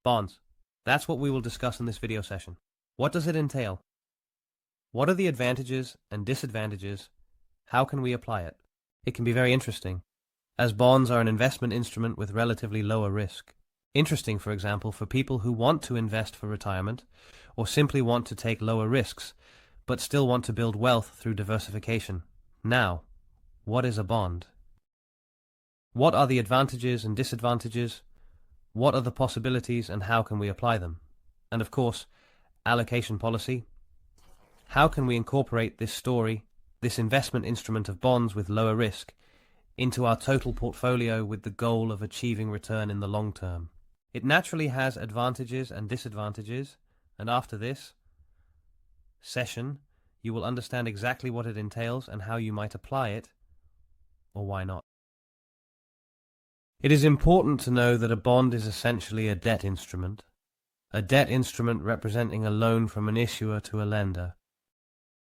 Bonds. That's what we will discuss in this video session. What does it entail? What are the advantages and disadvantages? How can we apply it? It can be very interesting, as bonds are an investment instrument with relatively lower risk. Interesting, for example, for people who want to invest for retirement or simply want to take lower risks, but still want to build wealth through diversification. Now, what is a bond? What are the advantages and disadvantages? What are the possibilities and how can we apply them? And of course, allocation policy. How can we incorporate this story, this investment instrument of bonds with lower risk, into our total portfolio with the goal of achieving return in the long term? It naturally has advantages and disadvantages, and after this session, you will understand exactly what it entails and how you might apply it, or why not. It is important to know that a bond is essentially a debt instrument representing a loan from an issuer to a lender.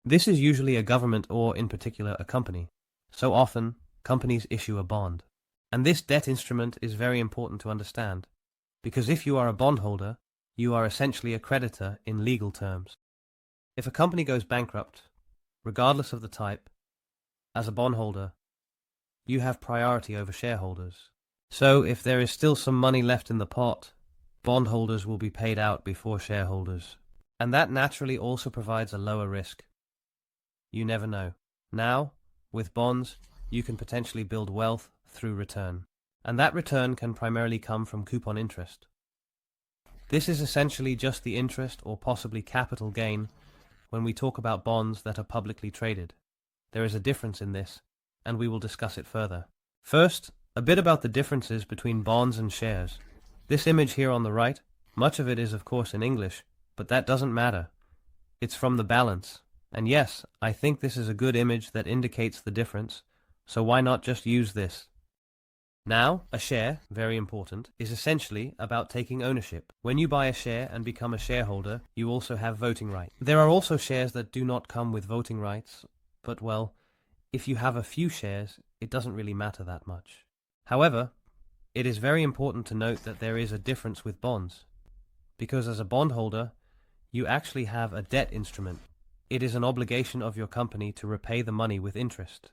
This is usually a government or, in particular, a company. So often, companies issue a bond. And this debt instrument is very important to understand, because if you are a bondholder, you are essentially a creditor in legal terms. If a company goes bankrupt, regardless of the type, as a bondholder, you have priority over shareholders. So if there is still some money left in the pot, bondholders will be paid out before shareholders. And that naturally also provides a lower risk. You never know. Now, with bonds, you can potentially build wealth through return. And that return can primarily come from coupon interest. This is essentially just the interest or possibly capital gain when we talk about bonds that are publicly traded. There is a difference in this, and we will discuss it further. First, a bit about the differences between bonds and shares. This image here on the right, much of it is of course in English, but that doesn't matter. It's from the balance. And yes, I think this is a good image that indicates the difference, so why not just use this? Now, a share, very important, is essentially about taking ownership. When you buy a share and become a shareholder, you also have voting rights. There are also shares that do not come with voting rights, but well, if you have a few shares, it doesn't really matter that much. However, it is very important to note that there is a difference with bonds, because as a bondholder, you actually have a debt instrument. It is an obligation of your company to repay the money with interest.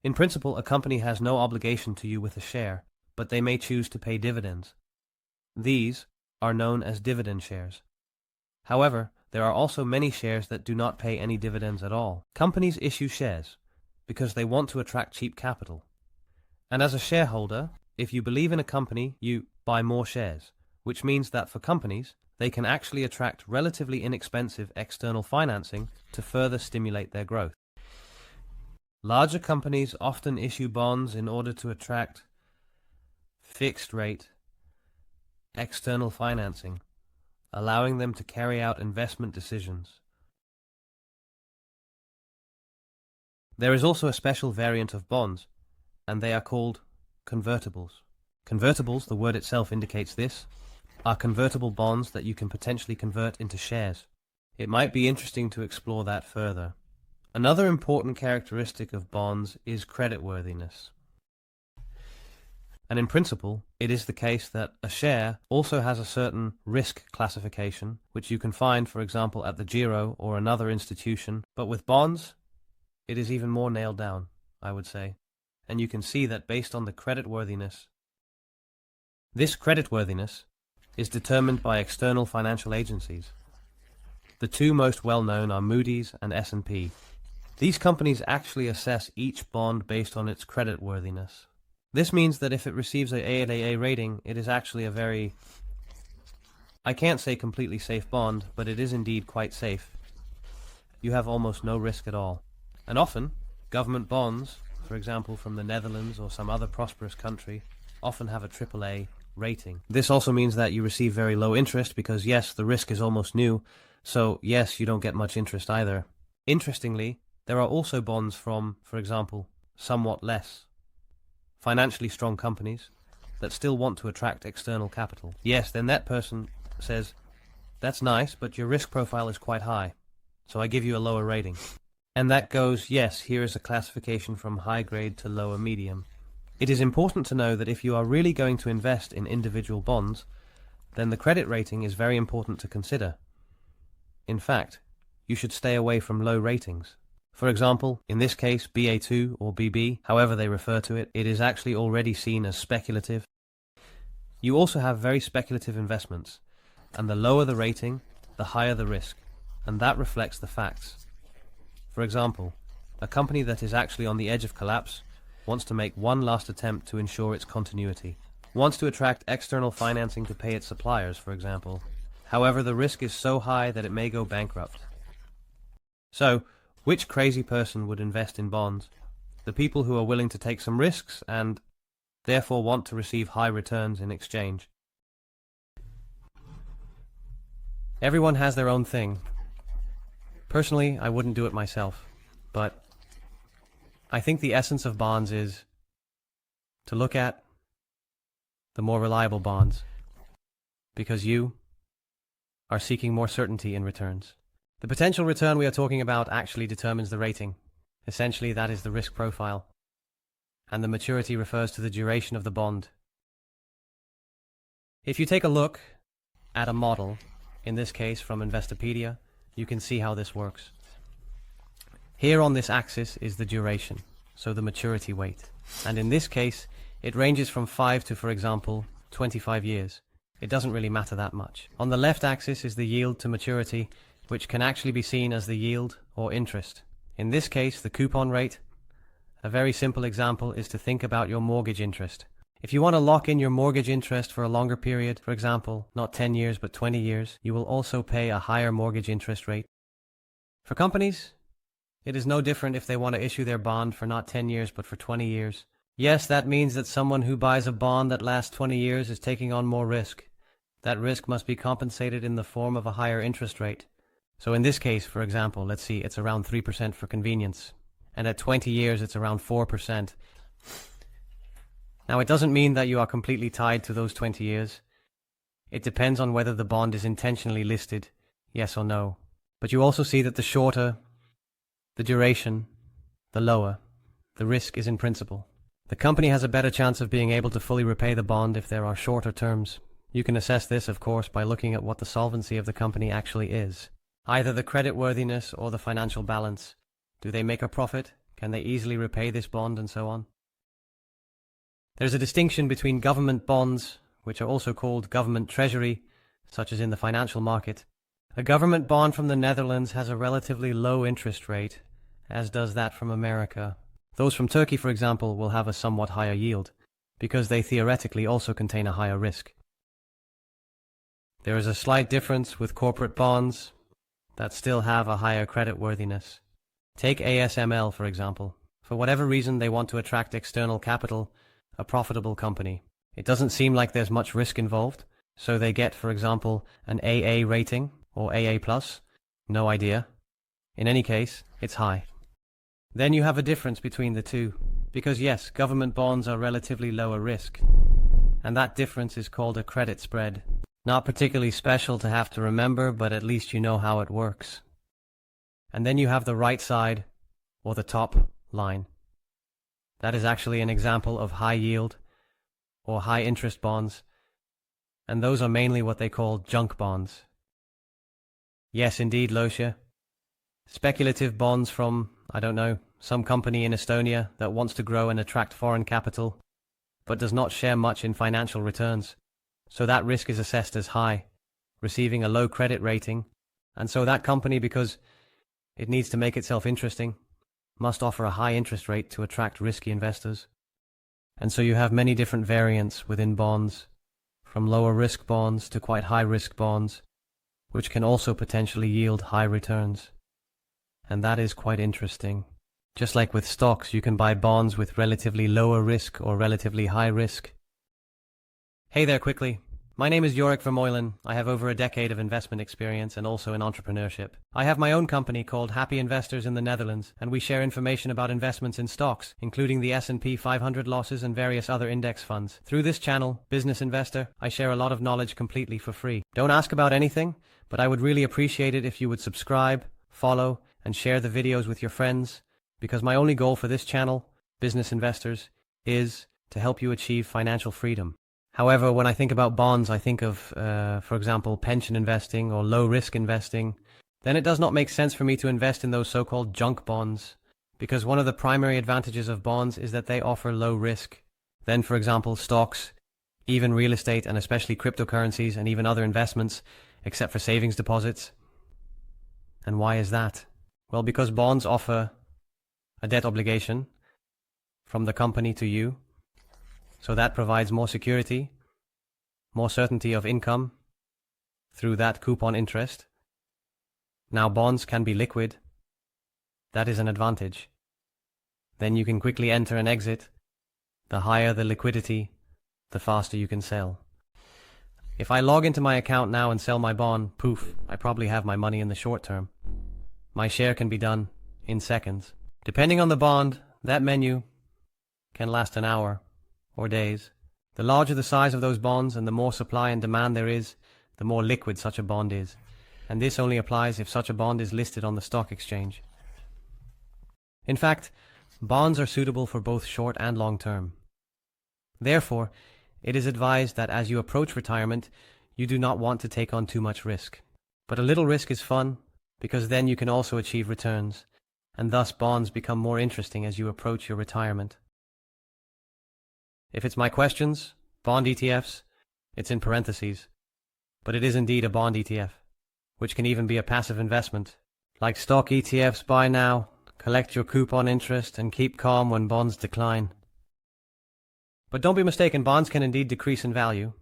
In principle, a company has no obligation to you with a share, but they may choose to pay dividends. These are known as dividend shares. However, there are also many shares that do not pay any dividends at all. Companies issue shares because they want to attract cheap capital. And as a shareholder, if you believe in a company, you buy more shares, which means that for companies, they can actually attract relatively inexpensive external financing to further stimulate their growth. Larger companies often issue bonds in order to attract fixed-rate external financing, allowing them to carry out investment decisions. There is also a special variant of bonds, and they are called convertibles. Convertibles, the word itself indicates this, are convertible bonds that you can potentially convert into shares. It might be interesting to explore that further. Another important characteristic of bonds is creditworthiness. And in principle, it is the case that a share also has a certain risk classification, which you can find, for example, at the Giro or another institution. But with bonds, it is even more nailed down, I would say. And you can see that based on the creditworthiness. This creditworthiness is determined by external financial agencies. The two most well-known are Moody's and S&P. These companies actually assess each bond based on its creditworthiness. This means that if it receives a AAA rating, it is actually a very, I can't say completely safe bond, but it is indeed quite safe. You have almost no risk at all. And often, government bonds, for example from the Netherlands or some other prosperous country, often have a AAA rating. This also means that you receive very low interest because yes, the risk is almost new, so yes, you don't get much interest either. Interestingly, there are also bonds from, for example, somewhat less financially strong companies that still want to attract external capital. Yes, then that person says, that's nice, but your risk profile is quite high, so I give you a lower rating. And that goes, yes, here is a classification from high grade to lower medium. It is important to know that if you are really going to invest in individual bonds, then the credit rating is very important to consider. In fact, you should stay away from low ratings. For example, in this case, BA2 or BB, however they refer to it, it is actually already seen as speculative. You also have very speculative investments, and the lower the rating, the higher the risk, and that reflects the facts. For example, a company that is actually on the edge of collapse wants to make one last attempt to ensure its continuity, wants to attract external financing to pay its suppliers, for example. However, the risk is so high that it may go bankrupt. So, which crazy person would invest in bonds? The people who are willing to take some risks and therefore want to receive high returns in exchange. Everyone has their own thing. Personally, I wouldn't do it myself, but I think the essence of bonds is to look at the more reliable bonds, because you are seeking more certainty in returns. The potential return we are talking about actually determines the rating. Essentially, that is the risk profile, and the maturity refers to the duration of the bond. If you take a look at a model, in this case from Investopedia, you can see how this works. Here on this axis is the duration, so the maturity weight. And in this case, it ranges from 5 to, for example, 25 years. It doesn't really matter that much. On the left axis is the yield to maturity, which can actually be seen as the yield or interest. In this case, the coupon rate. A very simple example is to think about your mortgage interest. If you want to lock in your mortgage interest for a longer period, for example, not 10 years but 20 years, you will also pay a higher mortgage interest rate. For companies, it is no different if they want to issue their bond for not 10 years but for 20 years. Yes, that means that someone who buys a bond that lasts 20 years is taking on more risk. That risk must be compensated in the form of a higher interest rate. So in this case, for example, let's see, it's around 3% for convenience. And at 20 years, it's around 4%. Now, it doesn't mean that you are completely tied to those 20 years. It depends on whether the bond is intentionally listed, yes or no. But you also see that the shorter the duration, the lower the risk is in principle. The company has a better chance of being able to fully repay the bond if there are shorter terms. You can assess this, of course, by looking at what the solvency of the company actually is. Either the creditworthiness or the financial balance. Do they make a profit? Can they easily repay this bond, and so on? There's a distinction between government bonds, which are also called government treasury, such as in the financial market. A government bond from the Netherlands has a relatively low interest rate, as does that from America. Those from Turkey, for example, will have a somewhat higher yield, because they theoretically also contain a higher risk. There is a slight difference with corporate bonds that still have a higher creditworthiness. Take ASML, for example. For whatever reason, they want to attract external capital, a profitable company. It doesn't seem like there's much risk involved, so they get, for example, an AA rating or AA+. No idea. In any case, it's high. Then you have a difference between the two, because yes, government bonds are relatively lower risk, and that difference is called a credit spread. Not particularly special to have to remember, but at least you know how it works. And then you have the right side, or the top line. That is actually an example of high yield or high interest bonds, and those are mainly what they call junk bonds. Yes, indeed, Losha. Speculative bonds from, I don't know, some company in Estonia that wants to grow and attract foreign capital, but does not share much in financial returns. So that risk is assessed as high, receiving a low credit rating, and so that company, because it needs to make itself interesting, must offer a high interest rate to attract risky investors. And so you have many different variants within bonds, from lower risk bonds to quite high risk bonds, which can also potentially yield high returns. And that is quite interesting. Just like with stocks, you can buy bonds with relatively lower risk or relatively high risk. Hey there, quickly. My name is Jorik Vermeulen. I have over a decade of investment experience and also in entrepreneurship. I have my own company called Happy Investors in the Netherlands, and we share information about investments in stocks, including the S&P 500 losses and various other index funds. Through this channel, Business Investor, I share a lot of knowledge completely for free. Don't ask about anything, but I would really appreciate it if you would subscribe, follow, and share the videos with your friends, because my only goal for this channel, Business Investors, is to help you achieve financial freedom. However, when I think about bonds, I think of, for example, pension investing or low-risk investing. Then it does not make sense for me to invest in those so-called junk bonds, because one of the primary advantages of bonds is that they offer low risk. Then, for example, stocks, even real estate, and especially cryptocurrencies and even other investments, except for savings deposits. And why is that? Well, because bonds offer a debt obligation from the company to you, so that provides more security, more certainty of income through that coupon interest. Now, bonds can be liquid. That is an advantage. Then you can quickly enter and exit. The higher the liquidity, the faster you can sell. If I log into my account now and sell my bond, poof, I probably have my money in the short term. My share can be done in seconds. Depending on the bond, that menu can last an hour or days. The larger the size of those bonds and the more supply and demand there is, the more liquid such a bond is. And this only applies if such a bond is listed on the stock exchange. In fact, bonds are suitable for both short and long term. Therefore, it is advised that as you approach retirement, you do not want to take on too much risk. But a little risk is fun, because then you can also achieve returns, and thus bonds become more interesting as you approach your retirement. If it's my questions, bond ETFs, it's in parentheses, but it is indeed a bond ETF, which can even be a passive investment. Like stock ETFs, buy now, collect your coupon interest, and keep calm when bonds decline. But don't be mistaken, bonds can indeed decrease in value,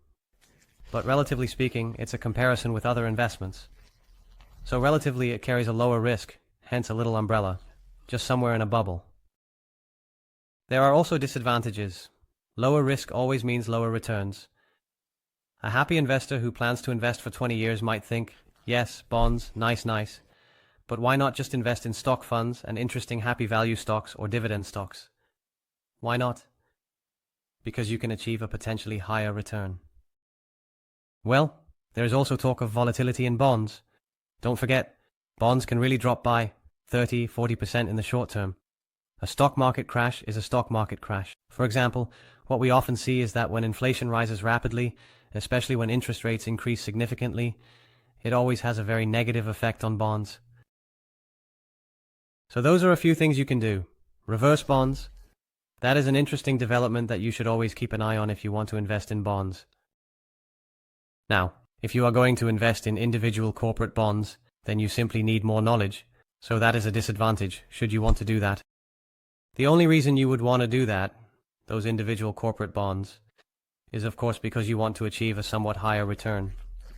but relatively speaking, it's a comparison with other investments. So relatively, it carries a lower risk, hence a little umbrella, just somewhere in a bubble. There are also disadvantages. Lower risk always means lower returns. A happy investor who plans to invest for 20 years might think, yes, bonds, nice, but why not just invest in stock funds and interesting happy value stocks or dividend stocks? Why not? Because you can achieve a potentially higher return. Well, there is also talk of volatility in bonds. Don't forget, bonds can really drop by 30–40% in the short term. A stock market crash is a stock market crash. For example, what we often see is that when inflation rises rapidly, especially when interest rates increase significantly, it always has a very negative effect on bonds. So those are a few things you can do. Reverse bonds. That is an interesting development that you should always keep an eye on if you want to invest in bonds. Now, if you are going to invest in individual corporate bonds, then you simply need more knowledge. So that is a disadvantage, should you want to do that. The only reason you would want to do that, those individual corporate bonds, is of course because you want to achieve a somewhat higher return.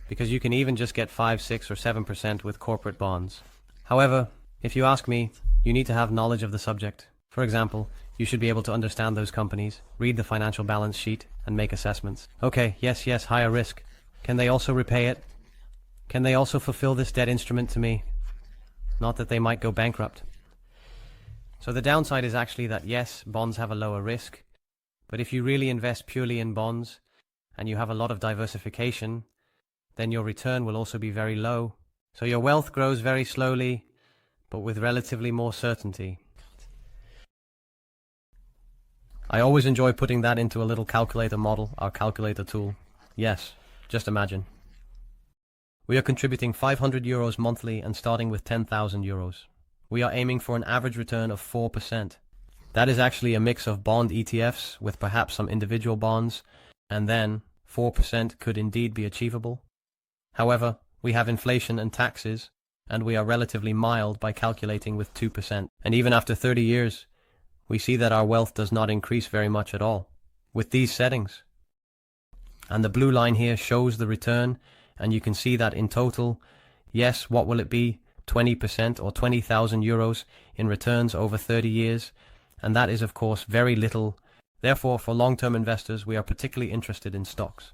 Because you can even just get 5, 6, or 7% with corporate bonds. However, if you ask me, you need to have knowledge of the subject. For example, you should be able to understand those companies, read the financial balance sheet, and make assessments. Okay, yes, higher risk. Can they also repay it? Can they also fulfill this debt instrument to me? Not that they might go bankrupt. So the downside is actually that yes, bonds have a lower risk, but if you really invest purely in bonds, and you have a lot of diversification, then your return will also be very low. So your wealth grows very slowly, but with relatively more certainty. I always enjoy putting that into a little calculator model, our calculator tool. Yes, just imagine. We are contributing €500 monthly and starting with €10,000. We are aiming for an average return of 4%. That is actually a mix of bond ETFs with perhaps some individual bonds, and then 4% could indeed be achievable. However, we have inflation and taxes, and we are relatively mild by calculating with 2%. And even after 30 years, we see that our wealth does not increase very much at all with these settings. And the blue line here shows the return, and you can see that in total, yes, what will it be? 20% or €20,000 in returns over 30 years, and that is of course very little. Therefore, for long-term investors, we are particularly interested in stocks.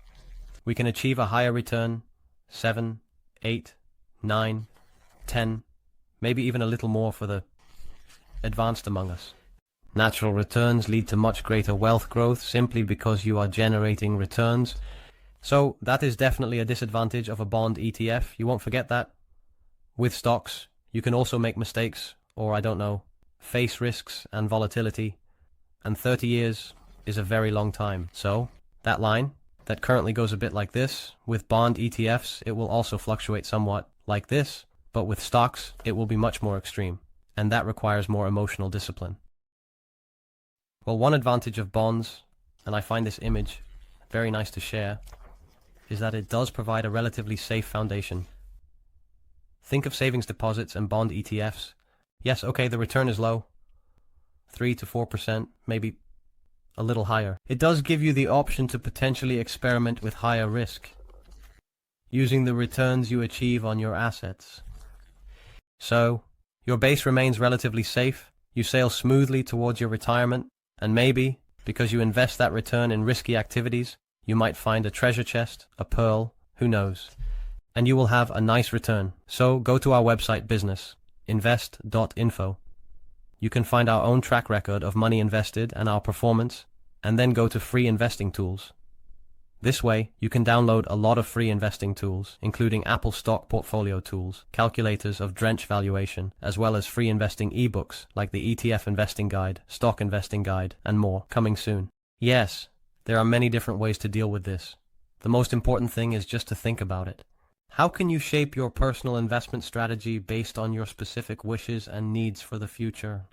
We can achieve a higher return, 7, 8, 9, 10, maybe even a little more for the advanced among us. Natural returns lead to much greater wealth growth simply because you are generating returns. So that is definitely a disadvantage of a bond ETF. You won't forget that. With stocks, you can also make mistakes, or I don't know, face risks and volatility. And 30 years is a very long time. So, that line, that currently goes a bit like this. With bond ETFs, it will also fluctuate somewhat like this, but with stocks, it will be much more extreme, and that requires more emotional discipline. Well, one advantage of bonds, and I find this image very nice to share, is that it does provide a relatively safe foundation. Think of savings deposits and bond ETFs. Yes, okay, the return is low, 3 to 4%, maybe a little higher. It does give you the option to potentially experiment with higher risk, using the returns you achieve on your assets. So, your base remains relatively safe, you sail smoothly towards your retirement, and maybe, because you invest that return in risky activities, you might find a treasure chest, a pearl, who knows, and you will have a nice return. So go to our website businessinvest.info. You can find our own track record of money invested and our performance, and then go to free investing tools. This way, you can download a lot of free investing tools, including Apple Stock Portfolio Tools, calculators of drench valuation, as well as free investing ebooks like the ETF Investing Guide, Stock Investing Guide, and more, coming soon. Yes, there are many different ways to deal with this. The most important thing is just to think about it. How can you shape your personal investment strategy based on your specific wishes and needs for the future?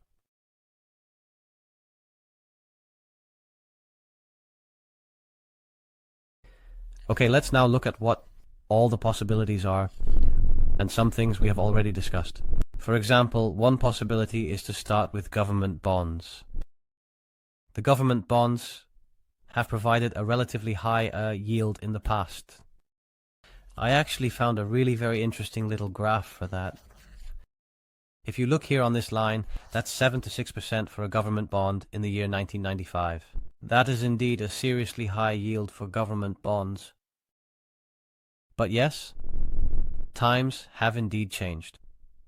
Okay, let's now look at what all the possibilities are, and some things we have already discussed. For example, one possibility is to start with government bonds. The government bonds have provided a relatively high yield in the past. I actually found a really very interesting little graph for that. If you look here on this line, that's 7 to 6% for a government bond in the year 1995. That is indeed a seriously high yield for government bonds. But yes, times have indeed changed.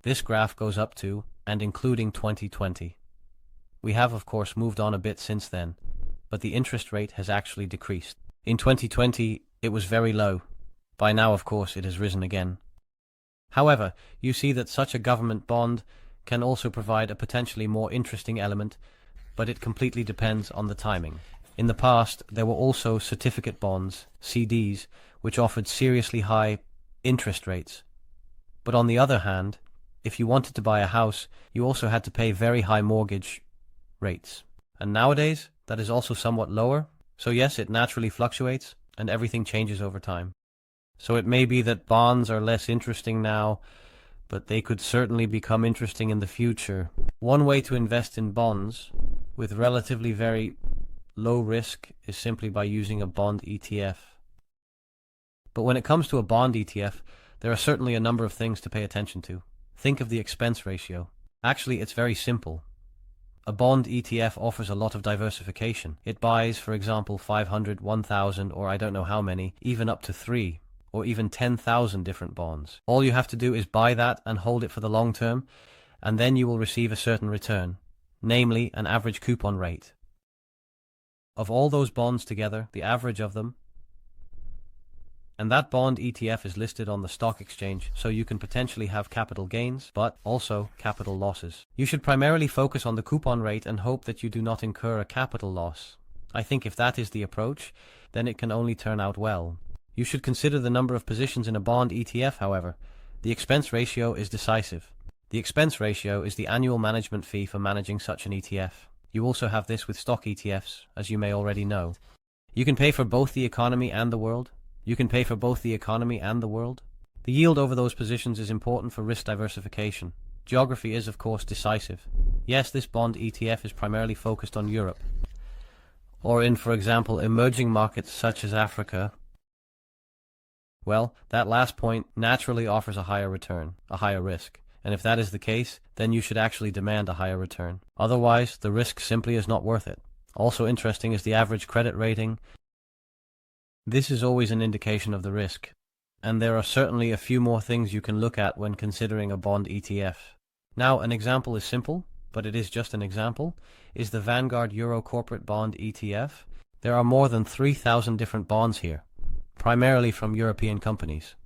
This graph goes up to and including 2020. We have of course moved on a bit since then, but the interest rate has actually decreased. In 2020, it was very low. By now, of course, it has risen again. However, you see that such a government bond can also provide a potentially more interesting element, but it completely depends on the timing. In the past, there were also certificate bonds, CDs, which offered seriously high interest rates. But on the other hand, if you wanted to buy a house, you also had to pay very high mortgage rates. And nowadays, that is also somewhat lower. So yes, it naturally fluctuates, and everything changes over time. So it may be that bonds are less interesting now, but they could certainly become interesting in the future. One way to invest in bonds with relatively very low risk is simply by using a bond ETF. But when it comes to a bond ETF, there are certainly a number of things to pay attention to. Think of the expense ratio. Actually, it's very simple. A bond ETF offers a lot of diversification. It buys, for example, 500, 1,000, or I don't know how many, even up to 3, or even 10,000 different bonds. All you have to do is buy that and hold it for the long term, and then you will receive a certain return, namely an average coupon rate. Of all those bonds together, the average of them, and that bond ETF is listed on the stock exchange, so you can potentially have capital gains, but also capital losses. You should primarily focus on the coupon rate and hope that you do not incur a capital loss. I think if that is the approach, then it can only turn out well. You should consider the number of positions in a bond ETF, however. The expense ratio is decisive. The expense ratio is the annual management fee for managing such an ETF. You also have this with stock ETFs, as you may already know. You can pay for both the economy and the world. The yield over those positions is important for risk diversification. Geography is, of course, decisive. Yes, this bond ETF is primarily focused on Europe, or in, for example, emerging markets such as Africa. Well, that last point naturally offers a higher return, a higher risk. And if that is the case, then you should actually demand a higher return. Otherwise, the risk simply is not worth it. Also interesting is the average credit rating. This is always an indication of the risk. And there are certainly a few more things you can look at when considering a bond ETF. Now, an example is simple, but it is just an example, is the Vanguard Euro Corporate Bond ETF. There are more than 3,000 different bonds here, primarily from European companies.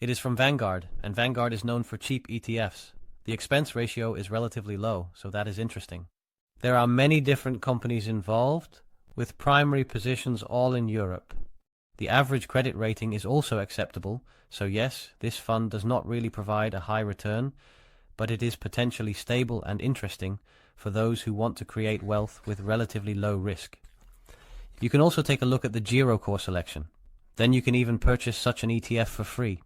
It is from Vanguard, and Vanguard is known for cheap ETFs. The expense ratio is relatively low, so that is interesting. There are many different companies involved, with primary positions all in Europe. The average credit rating is also acceptable, so yes, this fund does not really provide a high return, but it is potentially stable and interesting for those who want to create wealth with relatively low risk. You can also take a look at the Giro core selection. Then you can even purchase such an ETF for free.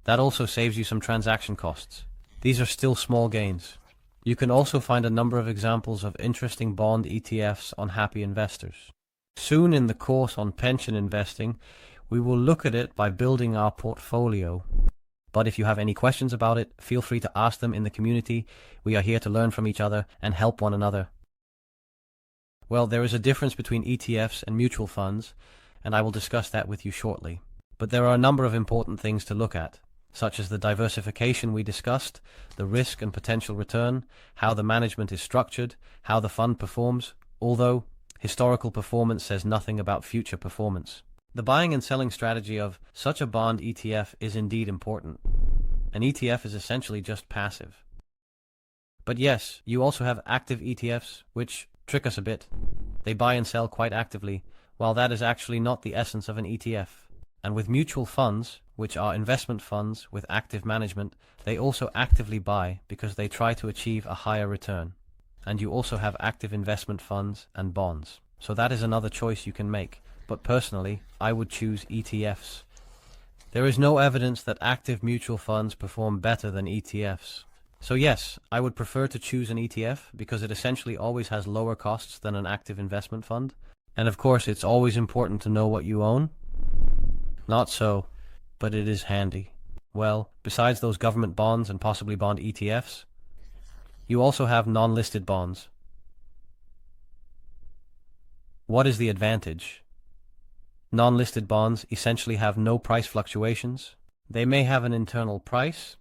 That also saves you some transaction costs. These are still small gains. You can also find a number of examples of interesting bond ETFs on Happy Investors. Soon in the course on pension investing, we will look at it by building our portfolio. But if you have any questions about it, feel free to ask them in the community. We are here to learn from each other and help one another. Well, there is a difference between ETFs and mutual funds, and I will discuss that with you shortly. But there are a number of important things to look at, such as the diversification we discussed, the risk and potential return, how the management is structured, how the fund performs, although historical performance says nothing about future performance. The buying and selling strategy of such a bond ETF is indeed important. An ETF is essentially just passive. But yes, you also have active ETFs, which trick us a bit. They buy and sell quite actively, while that is actually not the essence of an ETF. And with mutual funds, which are investment funds with active management, they also actively buy because they try to achieve a higher return. And you also have active investment funds and bonds. So that is another choice you can make. But personally, I would choose ETFs. There is no evidence that active mutual funds perform better than ETFs. So yes, I would prefer to choose an ETF because it essentially always has lower costs than an active investment fund. And of course, it's always important to know what you own. Not so, but it is handy. Well, besides those government bonds and possibly bond ETFs, you also have non-listed bonds. What is the advantage? Non-listed bonds essentially have no price fluctuations. They may have an internal price,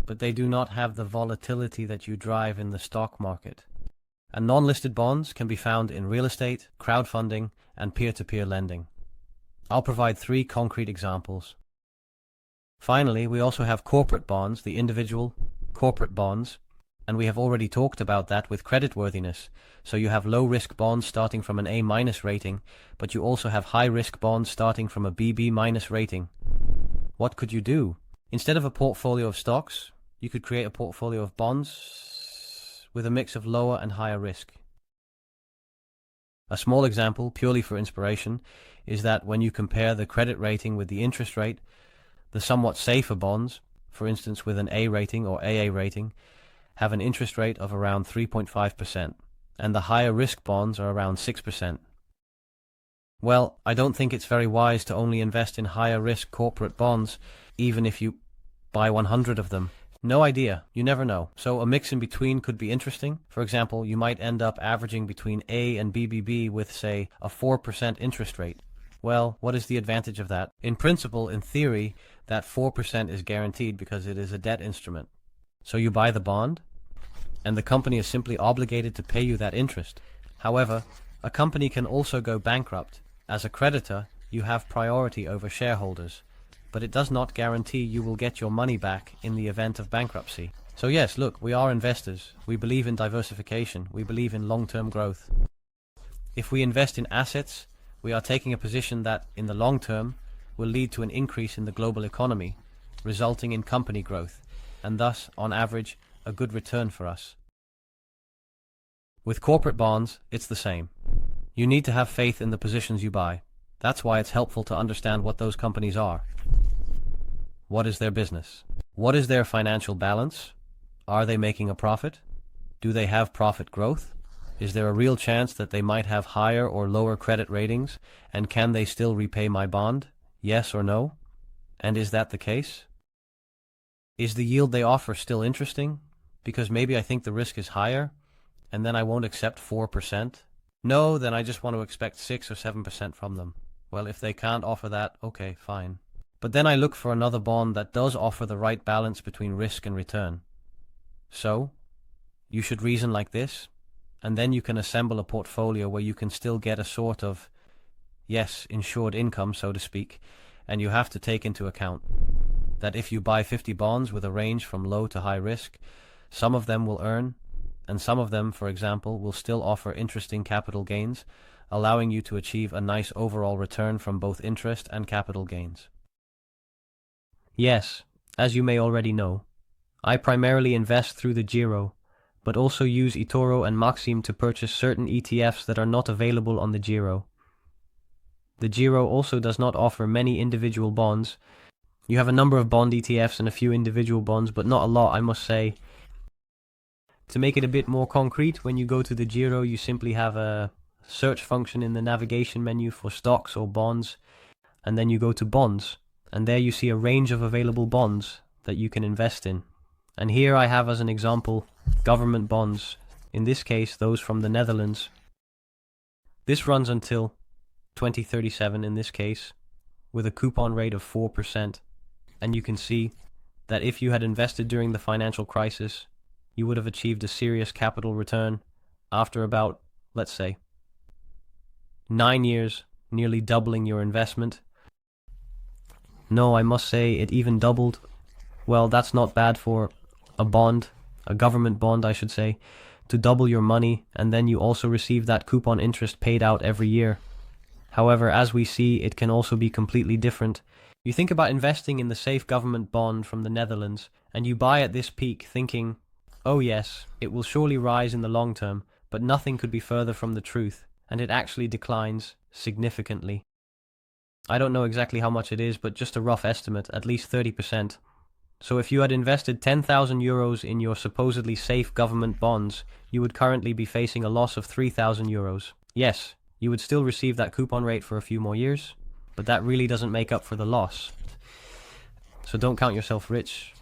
but they do not have the volatility that you drive in the stock market. And non-listed bonds can be found in real estate, crowdfunding, and peer-to-peer lending. I'll provide 3 concrete examples. Finally, we also have corporate bonds, the individual corporate bonds, and we have already talked about that with creditworthiness. So you have low-risk bonds starting from an A- rating, but you also have high-risk bonds starting from a BB- rating. What could you do? Instead of a portfolio of stocks, you could create a portfolio of bonds with a mix of lower and higher risk. A small example, purely for inspiration, is that when you compare the credit rating with the interest rate, the somewhat safer bonds, for instance with an A rating or AA rating, have an interest rate of around 3.5%, and the higher risk bonds are around 6%. Well, I don't think it's very wise to only invest in higher risk corporate bonds, even if you buy 100 of them. No idea, you never know. So a mix in between could be interesting. For example, you might end up averaging between A and BBB with, say, a 4% interest rate. Well, what is the advantage of that? In principle, in theory, that 4% is guaranteed because it is a debt instrument. So you buy the bond, and the company is simply obligated to pay you that interest. However, a company can also go bankrupt. As a creditor, you have priority over shareholders, but it does not guarantee you will get your money back in the event of bankruptcy. So yes, look, we are investors. We believe in diversification. We believe in long-term growth. If we invest in assets, we are taking a position that, in the long term, will lead to an increase in the global economy, resulting in company growth, and thus, on average, a good return for us. With corporate bonds, it's the same. You need to have faith in the positions you buy. That's why it's helpful to understand what those companies are. What is their business? What is their financial balance? Are they making a profit? Do they have profit growth? Is there a real chance that they might have higher or lower credit ratings? And can they still repay my bond? Yes or no? And is that the case? Is the yield they offer still interesting? Because maybe I think the risk is higher, and then I won't accept 4%. No, then I just want to expect 6 or 7% from them. Well, if they can't offer that, okay, fine. But then I look for another bond that does offer the right balance between risk and return. So, you should reason like this, and then you can assemble a portfolio where you can still get a sort of, yes, insured income, so to speak, and you have to take into account that if you buy 50 bonds with a range from low to high risk, some of them will earn, and some of them, for example, will still offer interesting capital gains, allowing you to achieve a nice overall return from both interest and capital gains. Yes, as you may already know, I primarily invest through the Giro, but also use eToro and Maxim to purchase certain ETFs that are not available on the Giro. The Giro also does not offer many individual bonds. You have a number of bond ETFs and a few individual bonds, but not a lot, I must say. To make it a bit more concrete, when you go to the Giro, you simply have a search function in the navigation menu for stocks or bonds, and then you go to bonds, and there you see a range of available bonds that you can invest in. And here I have as an example government bonds, in this case those from the Netherlands. This runs until 2037 in this case, with a coupon rate of 4%. And you can see that if you had invested during the financial crisis, you would have achieved a serious capital return after about, let's say, 9 years, nearly doubling your investment. No, I must say it even doubled. Well, that's not bad for a bond, a government bond I should say, to double your money, and then you also receive that coupon interest paid out every year. However, as we see, it can also be completely different. You think about investing in the safe government bond from the Netherlands, and you buy at this peak thinking, oh yes, it will surely rise in the long term, but nothing could be further from the truth, and it actually declines significantly. I don't know exactly how much it is, but just a rough estimate, at least 30%. So if you had invested 10,000 euros in your supposedly safe government bonds, you would currently be facing a loss of 3,000 euros. Yes, you would still receive that coupon rate for a few more years, but that really doesn't make up for the loss. So don't count yourself rich.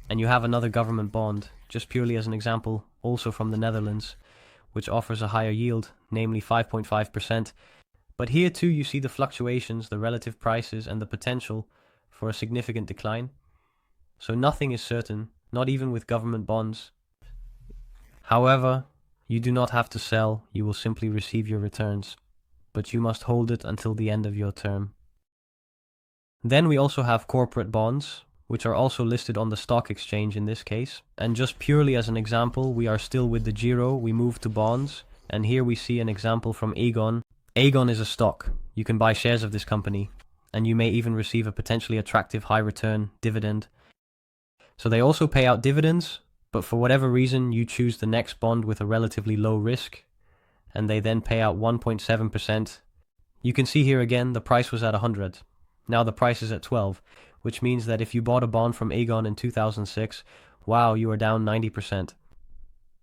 And you have another government bond, just purely as an example, also from the Netherlands, which offers a higher yield, namely 5.5%. But here too you see the fluctuations, the relative prices, and the potential for a significant decline. So nothing is certain, not even with government bonds. However, you do not have to sell, you will simply receive your returns, but you must hold it until the end of your term. Then we also have corporate bonds, which are also listed on the stock exchange in this case. And just purely as an example, we are still with the Giro, we move to bonds, and here we see an example from Aegon. Aegon is a stock. You can buy shares of this company, and you may even receive a potentially attractive high return dividend. So they also pay out dividends, but for whatever reason you choose the next bond with a relatively low risk, and they then pay out 1.7%. You can see here again the price was at 100. Now the price is at 12, which means that if you bought a bond from Aegon in 2006, wow, you are down 90%.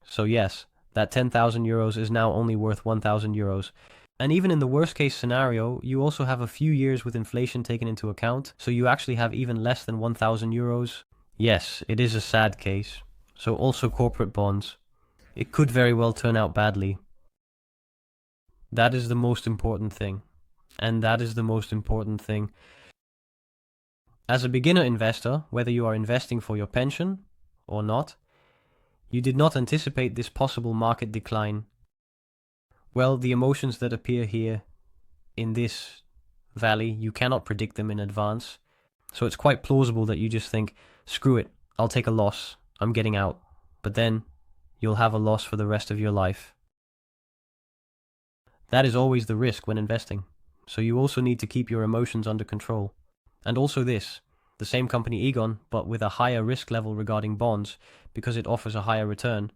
So yes, that 10,000 euros is now only worth 1,000 euros. And even in the worst case scenario, you also have a few years with inflation taken into account, so you actually have even less than 1,000 euros. Yes, it is a sad case. So also corporate bonds. It could very well turn out badly. That is the most important thing. And that is the most important thing. As a beginner investor, whether you are investing for your pension or not, you did not anticipate this possible market decline. Well, the emotions that appear here in this valley, you cannot predict them in advance. So it's quite plausible that you just think, screw it, I'll take a loss, I'm getting out. But then you'll have a loss for the rest of your life. That is always the risk when investing. So you also need to keep your emotions under control. And also this, the same company Aegon, but with a higher risk level regarding bonds, because it offers a higher return,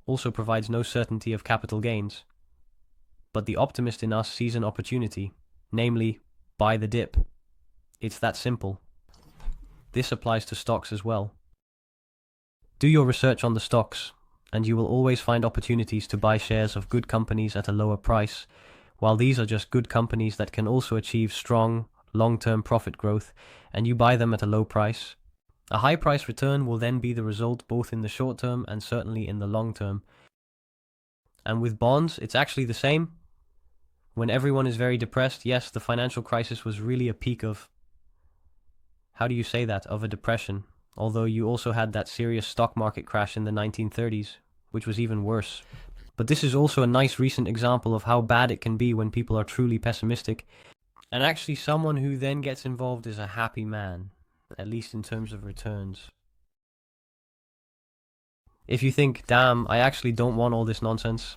also provides no certainty of capital gains. But the optimist in us sees an opportunity, namely, buy the dip. It's that simple. This applies to stocks as well. Do your research on the stocks, and you will always find opportunities to buy shares of good companies at a lower price, while these are just good companies that can also achieve strong, long-term profit growth, and you buy them at a low price. A high price return will then be the result both in the short term and certainly in the long term. And with bonds, it's actually the same. When everyone is very depressed, yes, the financial crisis was really a peak of, how do you say that, of a depression. Although you also had that serious stock market crash in the 1930s, which was even worse. But this is also a nice recent example of how bad it can be when people are truly pessimistic. And actually someone who then gets involved is a happy man, at least in terms of returns. If you think, damn, I actually don't want all this nonsense,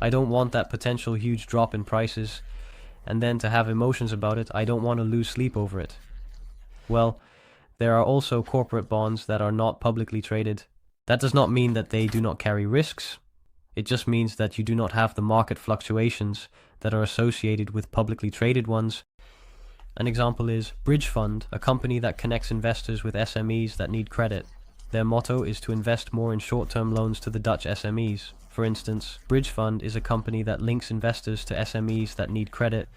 I don't want that potential huge drop in prices and then to have emotions about it. I don't want to lose sleep over it. Well, there are also corporate bonds that are not publicly traded. That does not mean that they do not carry risks. It just means that you do not have the market fluctuations that are associated with publicly traded ones. An example is Bridge Fund, a company that connects investors with SMEs that need credit. Their motto is to invest more in short-term loans to the Dutch SMEs. For instance, Bridge Fund is a company that links investors to SMEs that need credit.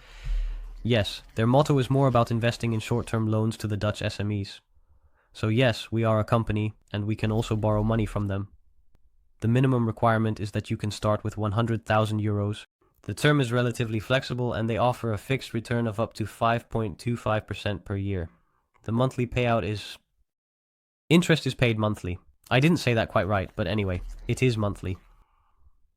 Yes, their motto is more about investing in short-term loans to the Dutch SMEs. So yes, we are a company, and we can also borrow money from them. The minimum requirement is that you can start with 100,000 euros. The term is relatively flexible, and they offer a fixed return of up to 5.25% per year. The monthly payout is... Interest is paid monthly. I didn't say that quite right, but anyway, it is monthly.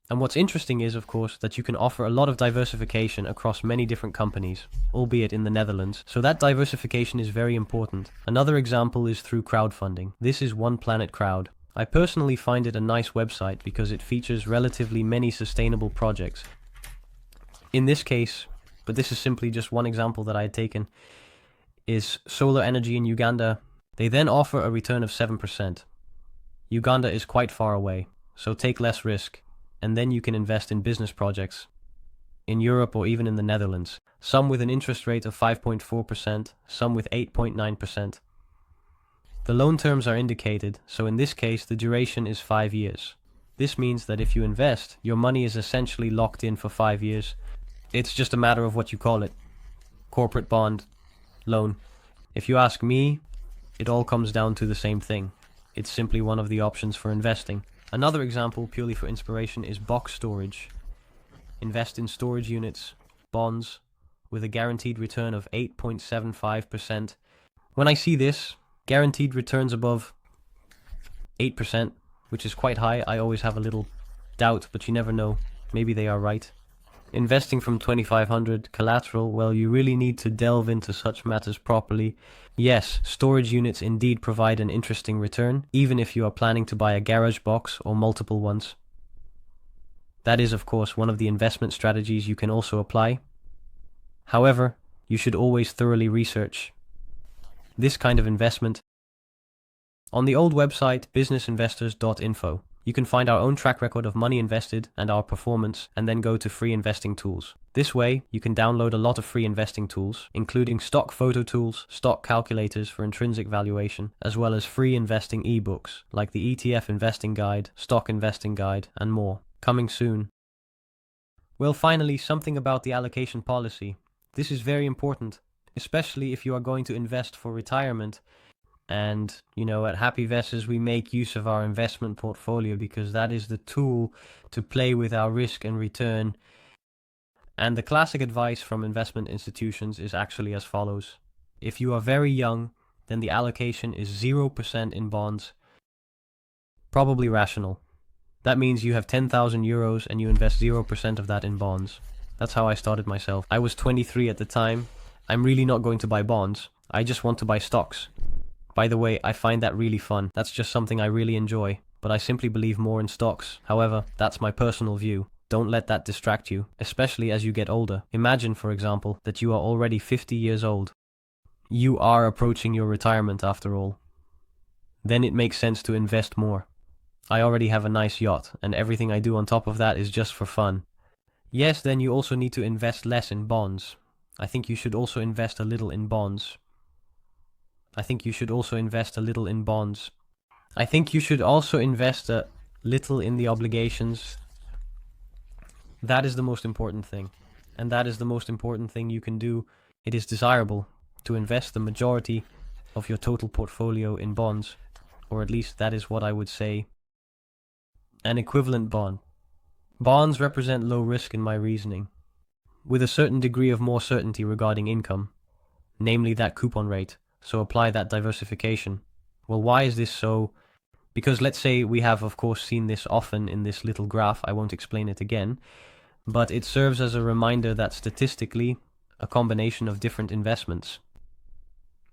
And what's interesting is, of course, that you can offer a lot of diversification across many different companies, albeit in the Netherlands. So that diversification is very important. Another example is through crowdfunding. This is One Planet Crowd. I personally find it a nice website because it features relatively many sustainable projects. In this case, but this is simply just one example that I had taken, is solar energy in Uganda. They then offer a return of 7%. Uganda is quite far away, so take less risk, and then you can invest in business projects in Europe or even in the Netherlands, some with an interest rate of 5.4%, some with 8.9%. The loan terms are indicated, so in this case the duration is 5 years. This means that if you invest, your money is essentially locked in for 5 years. It's just a matter of what you call it. Corporate bond, loan. If you ask me, it all comes down to the same thing. It's simply one of the options for investing. Another example, purely for inspiration, is box storage. Invest in storage units, bonds, with a guaranteed return of 8.75%. When I see this, guaranteed returns above 8%, which is quite high, I always have a little doubt, but you never know. Maybe they are right. Investing from 2500 collateral, well, you really need to delve into such matters properly. Yes, storage units indeed provide an interesting return, even if you are planning to buy a garage box or multiple ones. That is, of course, one of the investment strategies you can also apply. However, you should always thoroughly research this kind of investment. On the old website, businessinvestors.info, you can find our own track record of money invested and our performance, and then go to free investing tools. This way, you can download a lot of free investing tools, including stock photo tools, stock calculators for intrinsic valuation, as well as free investing ebooks, like the ETF Investing Guide, Stock Investing Guide, and more. Coming soon. Well, finally, something about the allocation policy. This is very important, especially if you are going to invest for retirement. And, at Happy Vessels, we make use of our investment portfolio because that is the tool to play with our risk and return. And the classic advice from investment institutions is actually as follows. If you are very young, then the allocation is 0% in bonds. Probably rational. That means you have 10,000 euros and you invest 0% of that in bonds. That's how I started myself. I was 23 at the time. I'm really not going to buy bonds. I just want to buy stocks. By the way, I find that really fun. That's just something I really enjoy, but I simply believe more in stocks. However, that's my personal view. Don't let that distract you, especially as you get older. Imagine, for example, that you are already 50 years old. You are approaching your retirement after all. Then it makes sense to invest more. I already have a nice yacht, and everything I do on top of that is just for fun. Yes, then you also need to invest less in bonds. I think you should also invest a little in bonds. I think you should also invest a little in bonds. I think you should also invest a little in the obligations. That is the most important thing. And that is the most important thing you can do. It is desirable to invest the majority of your total portfolio in bonds. Or at least that is what I would say. An equivalent bond. Bonds represent low risk in my reasoning, with a certain degree of more certainty regarding income, namely that coupon rate. So apply that diversification. Well, why is this so? Because let's say we have, of course, seen this often in this little graph. I won't explain it again. But it serves as a reminder that statistically, a combination of different investments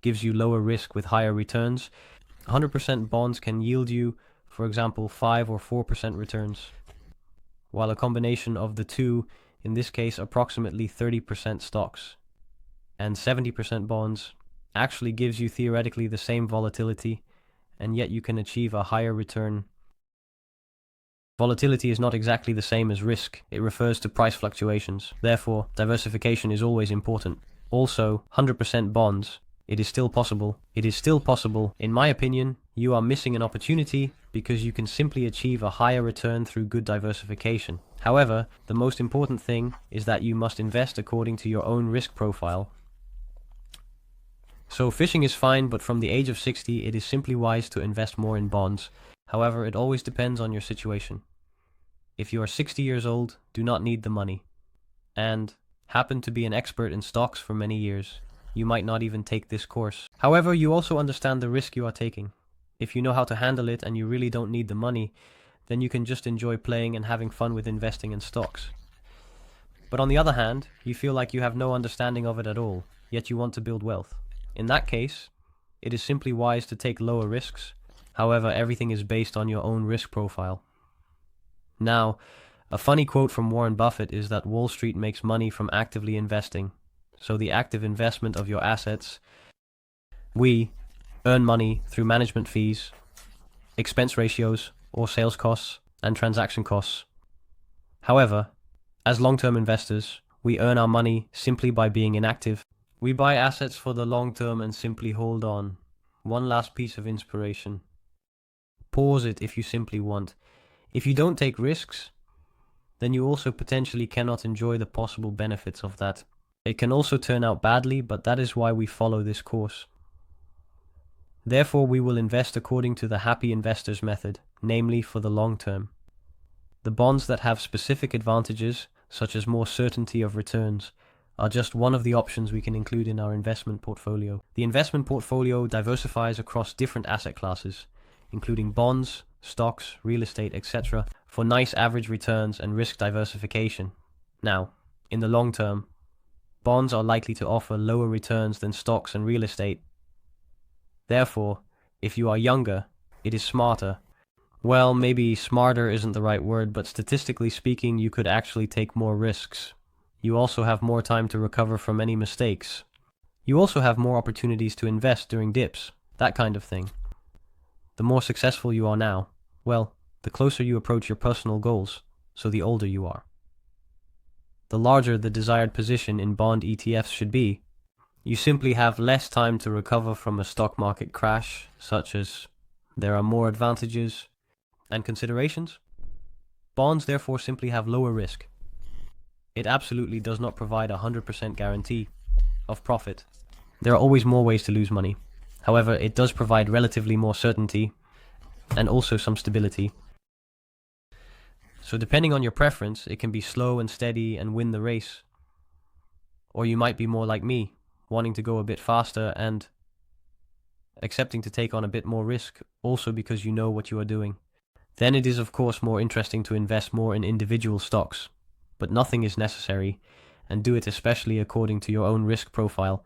gives you lower risk with higher returns. 100% bonds can yield you, for example, 5 or 4% returns. while a combination of the two, in this case approximately 30% stocks and 70% bonds, actually gives you theoretically the same volatility, and yet you can achieve a higher return. Volatility is not exactly the same as risk. It refers to price fluctuations. Therefore, diversification is always important. Also, 100% bonds. It is still possible. It is still possible. In my opinion, you are missing an opportunity because you can simply achieve a higher return through good diversification. However, the most important thing is that you must invest according to your own risk profile. So fishing is fine, but from the age of 60, it is simply wise to invest more in bonds. However, it always depends on your situation. If you are 60 years old, do not need the money, and happen to be an expert in stocks for many years, you might not even take this course. However, you also understand the risk you are taking. If you know how to handle it and you really don't need the money, then you can just enjoy playing and having fun with investing in stocks. But on the other hand, you feel like you have no understanding of it at all, yet you want to build wealth. In that case, it is simply wise to take lower risks. However, everything is based on your own risk profile. Now, a funny quote from Warren Buffett is that Wall Street makes money from actively investing. So the active investment of your assets, we earn money through management fees, expense ratios, or sales costs and transaction costs. However, as long-term investors, we earn our money simply by being inactive. We buy assets for the long term and simply hold on. One last piece of inspiration. Pause it if you simply want. If you don't take risks, then you also potentially cannot enjoy the possible benefits of that. It can also turn out badly, but that is why we follow this course. Therefore, we will invest according to the happy investors method, namely for the long term. The bonds that have specific advantages, such as more certainty of returns, are just one of the options we can include in our investment portfolio. The investment portfolio diversifies across different asset classes, including bonds, stocks, real estate, etc., for nice average returns and risk diversification. Now, in the long term, bonds are likely to offer lower returns than stocks and real estate. Therefore, if you are younger, it is smarter. Well, maybe smarter isn't the right word, but statistically speaking, you could actually take more risks. You also have more time to recover from any mistakes. You also have more opportunities to invest during dips, that kind of thing. The more successful you are now, well, the closer you approach your personal goals, so the older you are. The larger the desired position in bond ETFs should be, you simply have less time to recover from a stock market crash, such as there are more advantages and considerations. Bonds therefore simply have lower risk. It absolutely does not provide a 100% guarantee of profit. There are always more ways to lose money. However, it does provide relatively more certainty and also some stability. So depending on your preference, it can be slow and steady and win the race. Or you might be more like me, wanting to go a bit faster and accepting to take on a bit more risk, also because you know what you are doing. Then it is of course more interesting to invest more in individual stocks, but nothing is necessary, and do it especially according to your own risk profile.